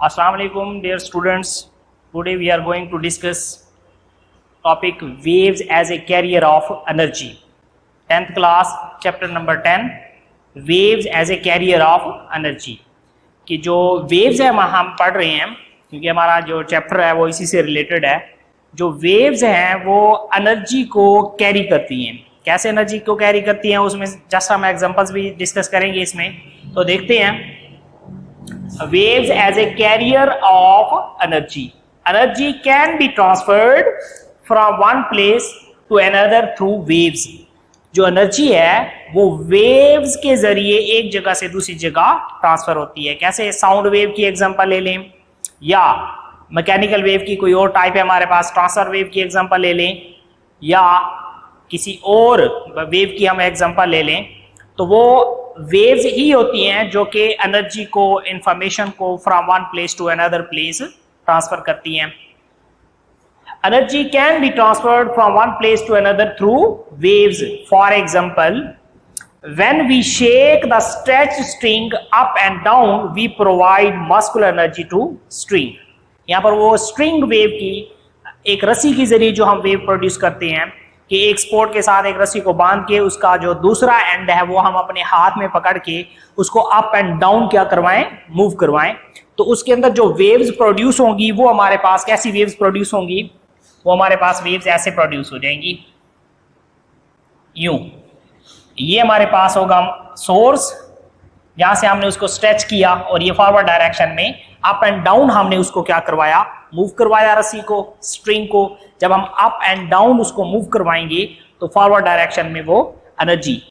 Assalamu alaikum dear students. Today we are going to discuss topic waves as a carrier of energy. 10th class chapter number 10 waves as a carrier of energy. कि जो waves है हम पढ़ रहे हैं क्योंकि हमारा जो चैप्टर है वो इसी से रिलेटेड है। जो waves हैं वो एनर्जी को कैरी करती हैं। कैसे एनर्जी को कैरी करती हैं उसमें जस्ट हम एग्जांपल्स भी डिस्कस करेंगे इसमें। तो देखते हैं waves as a carrier of energy. Energy can be transferred from one place to another through waves. जो एनर्जी है वो वेव्स के जरिए एक जगह से दूसरी जगह ट्रांसफर होती है। कैसे? साउंड वेव की एग्जांपल ले लें या मैकेनिकल वेव की कोई और टाइप है हमारे पास, ट्रांसफर वेव की एग्जांपल ले लें या किसी और वेव की हम एग्जांपल ले लें। तो वो वेव्स ही होती हैं जो कि एनर्जी को, इंफॉर्मेशन को from one place to another place transfer करती हैं। Energy can be transferred from one place to another through waves. For example, when we shake the stretch string up and down we provide muscular energy to string. यहाँ पर वो string wave की एक रस्सी के जरिए जो हम वेव प्रोड्यूस करते हैं कि एक स्पोर्ट के साथ एक रस्सी को बांध के उसका जो दूसरा एंड है वो हम अपने हाथ में पकड़ के उसको अप एंड डाउन क्या करवाएं, मूव करवाएं। तो उसके अंदर जो वेव्स प्रोड्यूस होंगी वो हमारे पास कैसी वेव्स प्रोड्यूस होंगी? वो हमारे पास वेव्स ऐसे प्रोड्यूस हो जाएंगी, यूं। ये हमारे पास होगा सोर्स, जहां से हमने उसको स्ट्रेच किया और ये फॉरवर्ड डायरेक्शन में अप एंड डाउन हमने उसको क्या करवाया, मूव करवाया रस्सी को, स्ट्रिंग को। जब हम अप एंड डाउन उसको मूव करवाएंगे तो फॉरवर्ड डायरेक्शन में वो एनर्जी।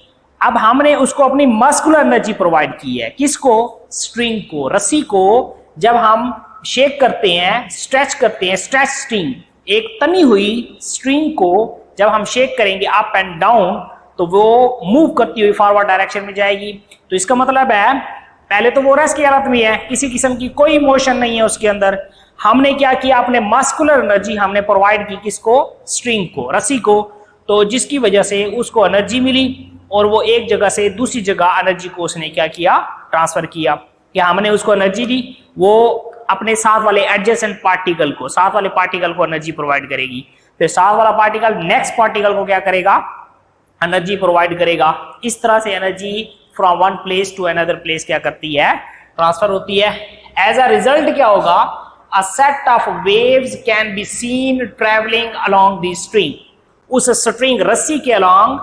अब हमने उसको अपनी मस्कुलर एनर्जी प्रोवाइड की है। किसको? स्ट्रिंग को, रस्सी को। जब हम शेक करते हैं, स्ट्रेच करते हैं, स्ट्रेच स्ट्रिंग, एक तनी हुई स्ट्रिंग को जब हम शेक करेंगे अप एंड डाउन तो वो मूव करती हुई फॉरवर्ड डायरेक्शन में जाएगी। तो इसका मतलब है पहले तो वो रेस्ट की हालत में है, किसी किस्म की कोई मोशन नहीं है उसके अंदर। हमने क्या किया, अपने मस्कुलर एनर्जी हमने प्रोवाइड की। किसको? स्ट्रिंग को, रस्सी को। तो जिसकी वजह से उसको एनर्जी मिली और वो एक जगह से दूसरी जगह एनर्जी को उसने क्या किया, ट्रांसफर किया। क्या हमने उसको एनर्जी दी, वो अपने साथ वाले एडजेसेंट पार्टिकल को, साथ वाले पार्टिकल को एनर्जी प्रोवाइड करेगी। फिर साथ वाला पार्टिकल नेक्स्ट पार्टिकल को क्या करेगा, एनर्जी प्रोवाइड करेगा। इस तरह से energy from one place to another place क्या करती है, ट्रांसफर होती है। एज अ रिजल्ट क्या होगा, a set of waves can be seen traveling along the string. उस स्ट्रिंग रस्सी के along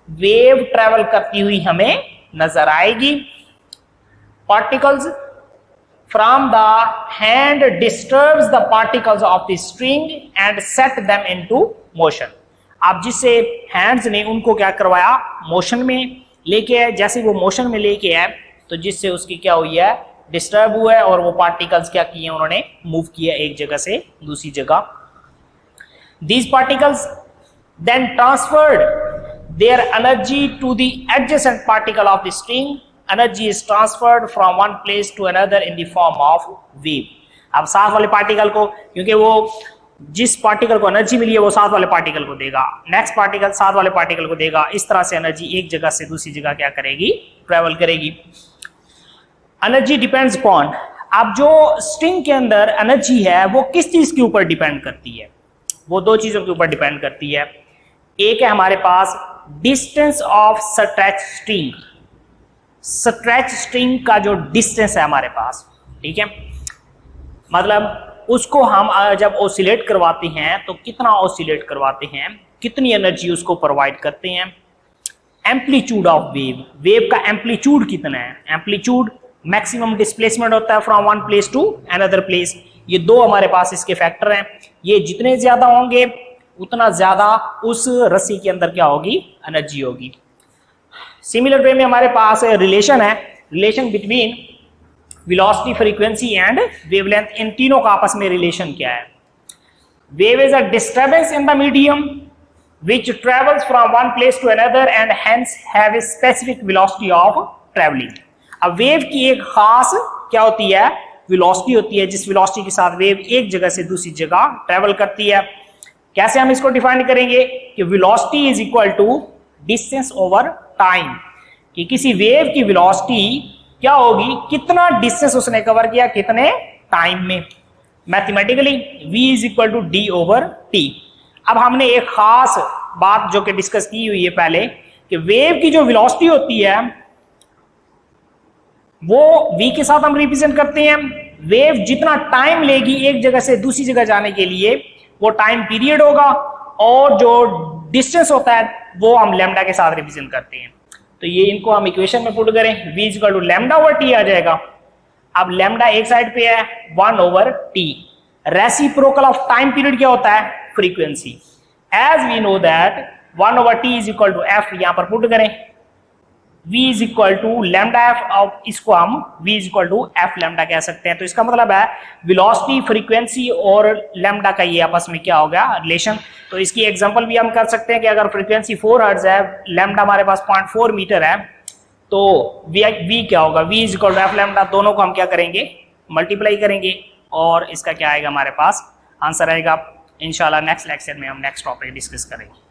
वेव ट्रेवल करती हुई हमें नजर आएगी। Particles from the hand disturbs the particles of the string and set them into motion. अब जिससे हैंड्स ने उनको क्या करवाया, मोशन में लेके आए। जैसे वो मोशन में लेके आए तो जिससे उसकी क्या हुई है, डिस्टर्ब हुआ है और वो पार्टिकल्स क्या किए, उन्होंने मूव किया एक जगह से दूसरी जगह। These particles then transferred their energy to the adjacent particle of the string. Energy is transferred from one place to another in the form of wave. अब साथ वाले पार्टिकल को, क्योंकि वो जिस पार्टिकल को एनर्जी मिली है वो साथ वाले पार्टिकल को देगा, नेक्स्ट पार्टिकल साथ वाले पार्टिकल को देगा। इस तरह से एनर्जी एक जगह से दूसरी जगह क्या करेगी, ट्रेवल करेगी। एनर्जी डिपेंड्स अपॉन, अब जो स्ट्रिंग के अंदर एनर्जी है वो किस चीज के ऊपर डिपेंड करती है? वो दो चीजों के ऊपर डिपेंड करती है। एक है हमारे पास distance of stretch string, stretch string का जो डिस्टेंस है हमारे पास, ठीक है, मतलब उसको हम जब ऑसिलेट करवाते हैं तो कितना ऑसिलेट करवाते हैं, कितनी एनर्जी उसको प्रोवाइड करते हैं। एम्पलीट्यूड ऑफ वेव, वेव का एम्पलीट्यूड कितना है, एम्पलीट्यूड मैक्सिमम डिस्प्लेसमेंट होता है from one place to another place. ये दो हमारे पास इसके फैक्टर हैं। ये जितने ज्यादा होंगे उतना ज्यादा उस रस्सी के अंदर क्या होगी, एनर्जी होगी। सिमिलर वे में हमारे पास रिलेशन है, relation between velocity, frequency and wavelength. इन तीनों का आपस में रिलेशन क्या है? Wave is a disturbance in the medium which travels from one place to another and hence have a specific velocity of traveling. अब वेव की एक खास क्या होती है, वेलोसिटी होती है, जिस वेलोसिटी के साथ वेव एक जगह से दूसरी जगह ट्रेवल करती है। कैसे हम इसको डिफाइन करेंगे कि velocity is equal to distance over time, कि किसी वेव की वेलोसिटी क्या होगी, कितना डिस्टेंस उसने कवर किया, कितने टाइम में। Mathematically v is equal to D over T. अब हमने एक खास बात जो कि डिस्कस की हुई है पहले कि वेव की जो वेलोसिटी होती है वो v के साथ हम रिप्रेजेंट करते हैं। वेव जितना टाइम लेगी एक जगह से दूसरी जगह जाने के लिए वो टाइम पीरियड होगा, और जो डिस्टेंस होता है वो हम लैम्डा के साथ रिप्रेजेंट करते हैं। तो ये इनको हम इक्वेशन में पुट करें, v is equal to lambda over T आ जाएगा। अब लैम्डा एक साइड पे है 1 over T. Reciprocal of time period क्या होता है? Frequency. As we know that 1 over T is equal to F, यहां पर पुट करें v is equal to lambda F, और इसको हम v is equal to F lambda कह सकते हैं। तो इसका मतलब है वेलोसिटी, फ्रीक्वेंसी और लैम्डा का ये आपस में क्या हो गया? रिलेशन। तो इसकी एग्जांपल भी हम कर सकते हैं कि अगर फ्रीक्वेंसी 4 हर्ट्ज है, लैम्डा हमारे पास 0.4 मीटर है, तो v क्या होगा? v is equal to F lambda. दोनों को हम क्या करेंगे? मल्टीप्लाई करेंगे, और इसका क्या आएगा हमारे पास? आंसर आएगा। इंशाल्लाह नेक्स्ट लेक्चर में हम नेक्स्ट टॉपिक डिस्कस करेंगे।